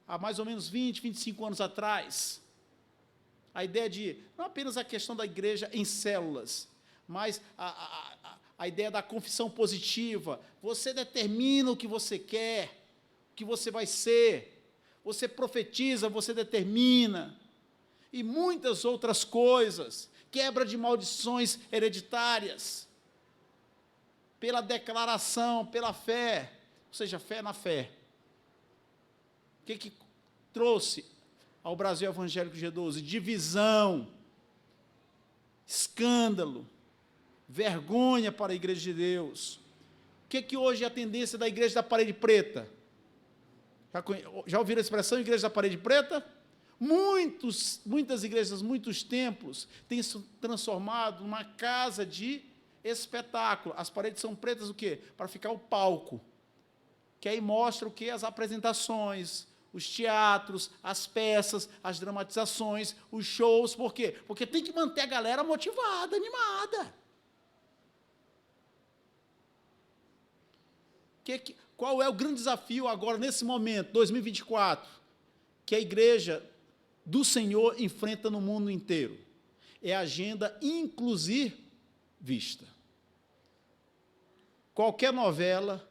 há mais ou menos 20, 25 anos atrás? A ideia de, não apenas a questão da igreja em células, mas a ideia da confissão positiva. Você determina o que você quer, o que você vai ser. Você profetiza, você determina. E muitas outras coisas. Quebra de maldições hereditárias. Pela declaração, pela fé. Ou seja, fé na fé. O que trouxe ao Brasil evangélico G12? Divisão, escândalo, vergonha para a igreja de Deus. O que hoje é a tendência da igreja da parede preta? Já ouviram a expressão igreja da parede preta? Muitas igrejas, muitos templos têm se transformado numa casa de espetáculo. As paredes são pretas o quê? Para ficar o palco. Que aí mostra o quê? As apresentações, os teatros, as peças, as dramatizações, os shows. Por quê? Porque tem que manter a galera motivada, animada. Qual é o grande desafio agora, nesse momento, 2024, que a igreja do Senhor enfrenta no mundo inteiro? É a agenda inclusivista. Qualquer novela,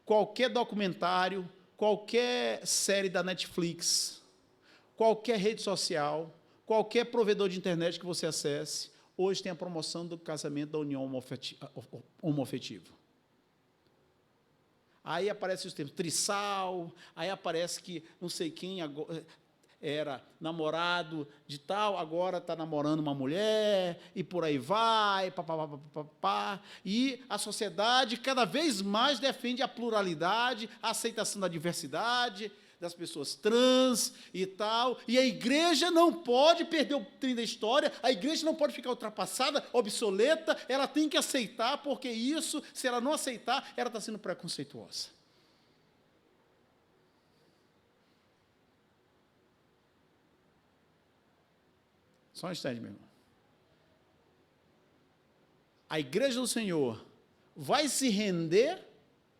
qualquer documentário, qualquer série da Netflix, qualquer rede social, qualquer provedor de internet que você acesse, hoje tem a promoção do casamento da união homoafetiva. Aí aparece os termos trissal, aí aparece que não sei quem agora era namorado de tal, agora está namorando uma mulher, e por aí vai, papapá. E a sociedade cada vez mais defende a pluralidade, a aceitação da diversidade, das pessoas trans e tal, e a igreja não pode perder o trem da história, a igreja não pode ficar ultrapassada, obsoleta, ela tem que aceitar, porque isso, se ela não aceitar, ela está sendo preconceituosa. Só um instante, meu irmão. A igreja do Senhor vai se render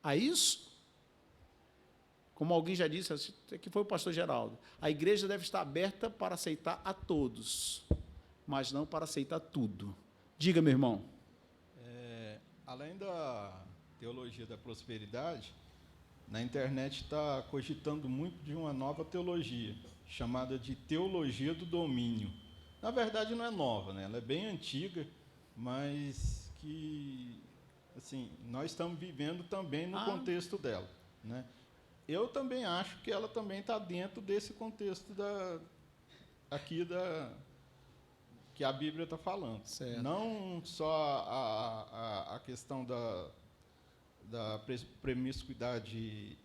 a isso? Como alguém já disse, que foi o pastor Geraldo, a igreja deve estar aberta para aceitar a todos, mas não para aceitar tudo. Diga, meu irmão. Além da teologia da prosperidade, na internet está cogitando muito de uma nova teologia, chamada de teologia do domínio. Na verdade, não é nova, né? Ela é bem antiga, mas que, assim, nós estamos vivendo também no contexto dela, né? Eu também acho que ela também está dentro desse contexto que a Bíblia está falando. Certo. Não só a questão da promiscuidade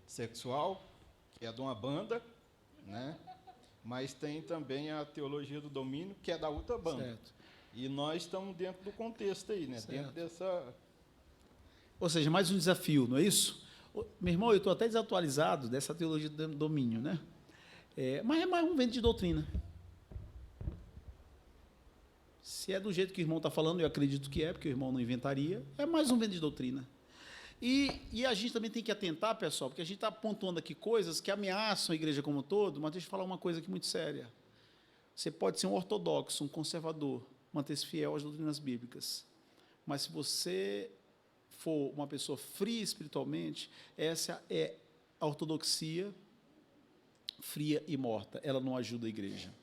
sexual, que é de uma banda, né? Mas tem também a teologia do domínio, que é da outra banda. Certo. E nós estamos dentro do contexto aí, né? Certo. Dentro dessa... Ou seja, mais um desafio, não é isso? Meu irmão, eu estou até desatualizado dessa teologia do domínio, né? Mas é mais um vento de doutrina. Se é do jeito que o irmão está falando, eu acredito que é, porque o irmão não inventaria, é mais um vento de doutrina. E a gente também tem que atentar, pessoal, porque a gente está pontuando aqui coisas que ameaçam a igreja como um todo, mas deixa eu falar uma coisa aqui muito séria. Você pode ser um ortodoxo, um conservador, manter-se fiel às doutrinas bíblicas, mas se você for uma pessoa fria espiritualmente, essa é a ortodoxia fria e morta, ela não ajuda a igreja.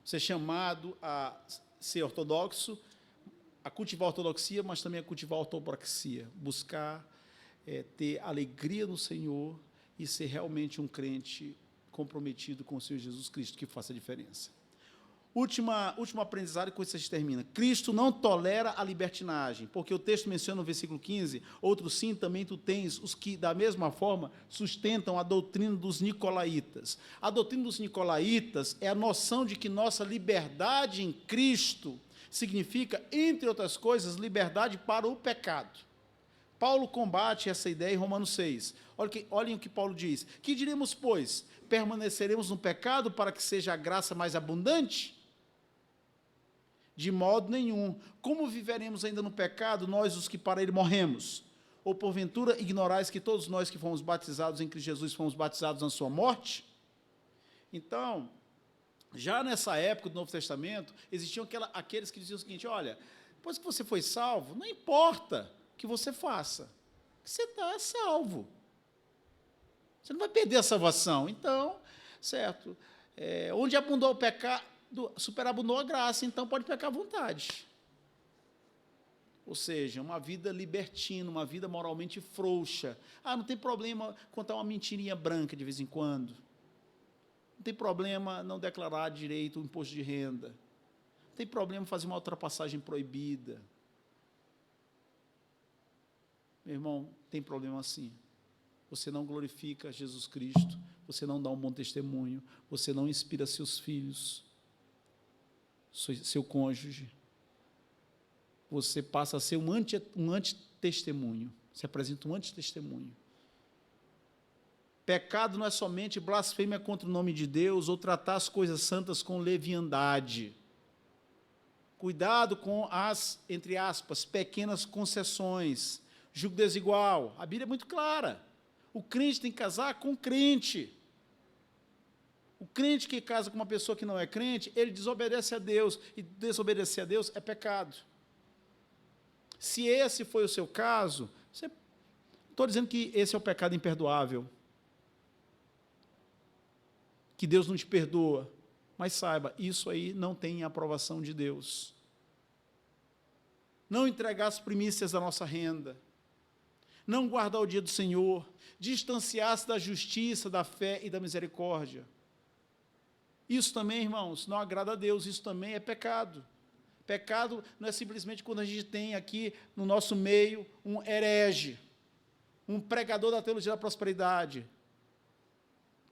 Você é chamado a ser ortodoxo, a cultivar a ortodoxia, mas também a cultivar a ortopraxia, buscar ter alegria no Senhor e ser realmente um crente comprometido com o Senhor Jesus Cristo, que faça a diferença. Último aprendizado, e com isso a gente termina. Cristo não tolera a libertinagem, porque o texto menciona no versículo 15, outro sim, também tu tens os que, da mesma forma, sustentam a doutrina dos nicolaítas. A doutrina dos nicolaítas é a noção de que nossa liberdade em Cristo significa, entre outras coisas, liberdade para o pecado. Paulo combate essa ideia em Romanos 6. Olhem o que Paulo diz. Que diremos, pois? Permaneceremos no pecado para que seja a graça mais abundante? De modo nenhum. Como viveremos ainda no pecado, nós os que para ele morremos? Ou porventura ignorais que todos nós que fomos batizados em Cristo Jesus fomos batizados na sua morte? Então, já nessa época do Novo Testamento, existiam aqueles que diziam o seguinte: olha, depois que você foi salvo, não importa o que você faça, que você está salvo. Você não vai perder a salvação. Então, certo, onde abundou o pecado, superabundou a graça, então pode pecar à vontade. Ou seja, uma vida libertina, uma vida moralmente frouxa. Não tem problema contar uma mentirinha branca de vez em quando. Não tem problema não declarar direito o imposto de renda. Não tem problema fazer uma ultrapassagem proibida. Meu irmão, tem problema sim. Você não glorifica Jesus Cristo, você não dá um bom testemunho, você não inspira seus filhos, seu cônjuge. Você passa a ser um antitestemunho, se apresenta um antitestemunho. Pecado não é somente blasfêmia contra o nome de Deus ou tratar as coisas santas com leviandade. Cuidado com as, entre aspas, pequenas concessões, julgo desigual. A Bíblia é muito clara. O crente tem que casar com crente. O crente que casa com uma pessoa que não é crente, ele desobedece a Deus, e desobedecer a Deus é pecado. Se esse foi o seu caso, estou dizendo que esse é o pecado imperdoável. que Deus não te perdoa. Mas saiba, isso aí não tem aprovação de Deus. Não entregar as primícias da nossa renda, não guardar o dia do Senhor, distanciar-se da justiça, da fé e da misericórdia. Isso também, irmãos, não agrada a Deus, isso também é pecado. Pecado não é simplesmente quando a gente tem aqui no nosso meio um herege, um pregador da teologia da prosperidade.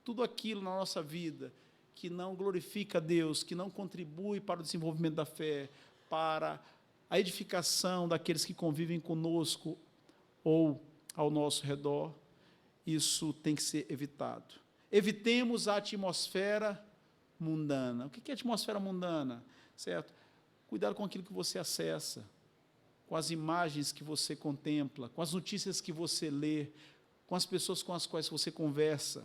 Tudo aquilo na nossa vida que não glorifica a Deus, que não contribui para o desenvolvimento da fé, para a edificação daqueles que convivem conosco ou ao nosso redor, isso tem que ser evitado. Evitemos a atmosfera mundana. O que é atmosfera mundana? Certo? Cuidado com aquilo que você acessa, com as imagens que você contempla, com as notícias que você lê, com as pessoas com as quais você conversa.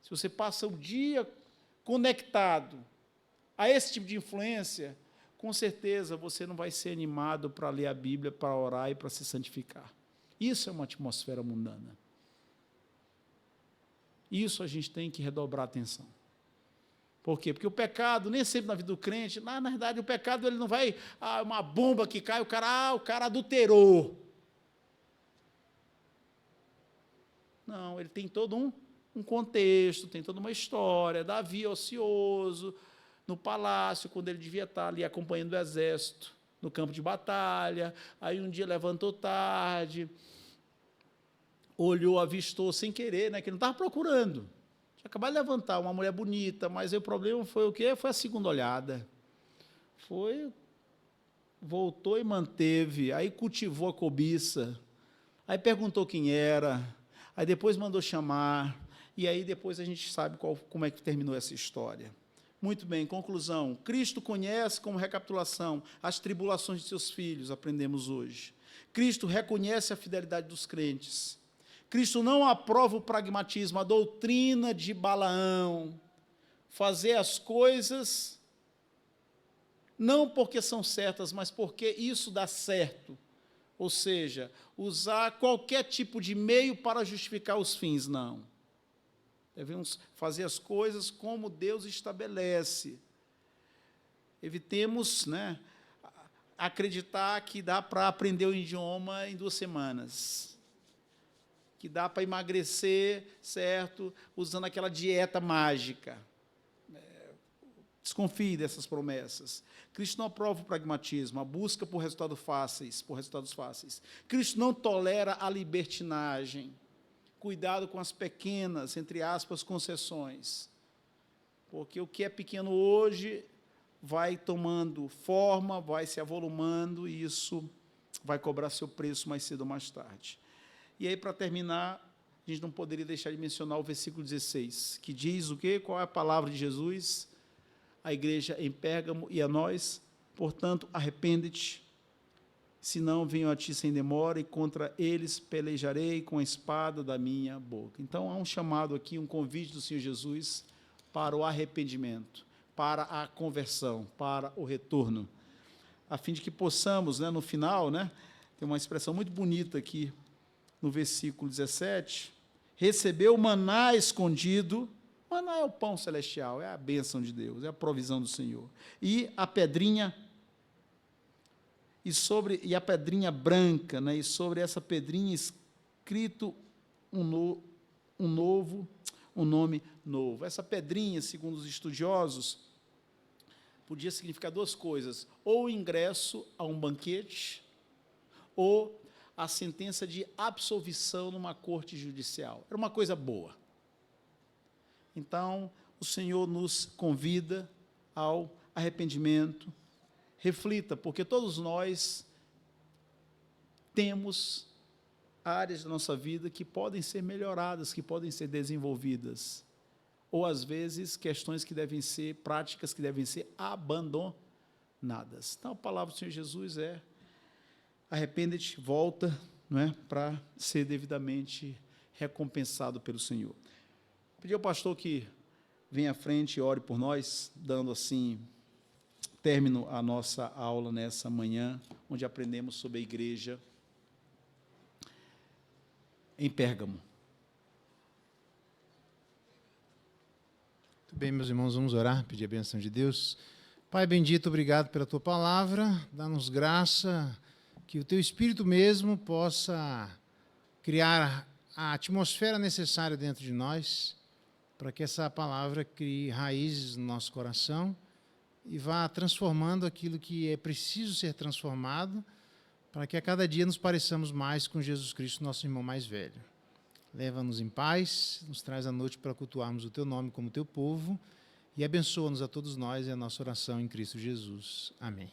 Se você passa o dia conectado a esse tipo de influência, com certeza você não vai ser animado para ler a Bíblia, para orar e para se santificar. Isso é uma atmosfera mundana. Isso a gente tem que redobrar a atenção. Por quê? Porque o pecado, nem sempre na vida do crente, na verdade, o pecado ele não vai, uma bomba que cai, o cara adulterou. Não, ele tem todo um contexto, tem toda uma história. Davi ocioso, no palácio, quando ele devia estar ali acompanhando o exército, no campo de batalha, aí um dia levantou tarde, olhou, avistou sem querer, que ele não estava procurando. Tinha acabado de levantar uma mulher bonita, mas aí o problema foi o quê? Foi a segunda olhada. Voltou e manteve, aí cultivou a cobiça, aí perguntou quem era, aí depois mandou chamar, e aí depois a gente sabe como é que terminou essa história. Muito bem, conclusão. Cristo conhece, como recapitulação, as tribulações de seus filhos, aprendemos hoje. Cristo reconhece a fidelidade dos crentes. Cristo não aprova o pragmatismo, a doutrina de Balaão, fazer as coisas não porque são certas, mas porque isso dá certo. Ou seja, usar qualquer tipo de meio para justificar os fins, não. Devemos fazer as coisas como Deus estabelece. Evitemos, acreditar que dá para aprender o idioma em 2 semanas, que dá para emagrecer, certo, usando aquela dieta mágica. Desconfie dessas promessas. Cristo não aprova o pragmatismo, a busca por resultados fáceis. Cristo não tolera a libertinagem. Cuidado com as pequenas, entre aspas, concessões. Porque o que é pequeno hoje vai tomando forma, vai se avolumando, e isso vai cobrar seu preço mais cedo ou mais tarde. E aí, para terminar, a gente não poderia deixar de mencionar o versículo 16, que diz o quê? Qual é a palavra de Jesus? A igreja em Pérgamo e a nós, portanto, arrepende-te, senão venho a ti sem demora, e contra eles pelejarei com a espada da minha boca. Então, há um chamado aqui, um convite do Senhor Jesus para o arrependimento, para a conversão, para o retorno, a fim de que possamos, no final, tem uma expressão muito bonita aqui, no versículo 17, receber o maná escondido. Maná é o pão celestial, é a bênção de Deus, é a provisão do Senhor. E a pedrinha, e a pedrinha branca, e sobre essa pedrinha escrito um nome novo. Essa pedrinha, segundo os estudiosos, podia significar 2 coisas: ou o ingresso a um banquete, ou a sentença de absolvição numa corte judicial. Era uma coisa boa. Então, o Senhor nos convida ao arrependimento. Reflita, porque todos nós temos áreas da nossa vida que podem ser melhoradas, que podem ser desenvolvidas. Ou, às vezes, questões que devem ser, práticas que devem ser abandonadas. Então, a palavra do Senhor Jesus é: arrepende-te, volta, para ser devidamente recompensado pelo Senhor. Pedi ao pastor que venha à frente e ore por nós, dando assim término à nossa aula nessa manhã, onde aprendemos sobre a igreja em Pérgamo. Muito bem, meus irmãos, vamos orar, pedir a bênção de Deus. Pai bendito, obrigado pela tua palavra, dá-nos graça, que o teu Espírito mesmo possa criar a atmosfera necessária dentro de nós, para que essa palavra crie raízes no nosso coração e vá transformando aquilo que é preciso ser transformado, para que a cada dia nos pareçamos mais com Jesus Cristo, nosso irmão mais velho. Leva-nos em paz, nos traz a noite para cultuarmos o teu nome como teu povo e abençoa-nos a todos nós e a nossa oração em Cristo Jesus. Amém.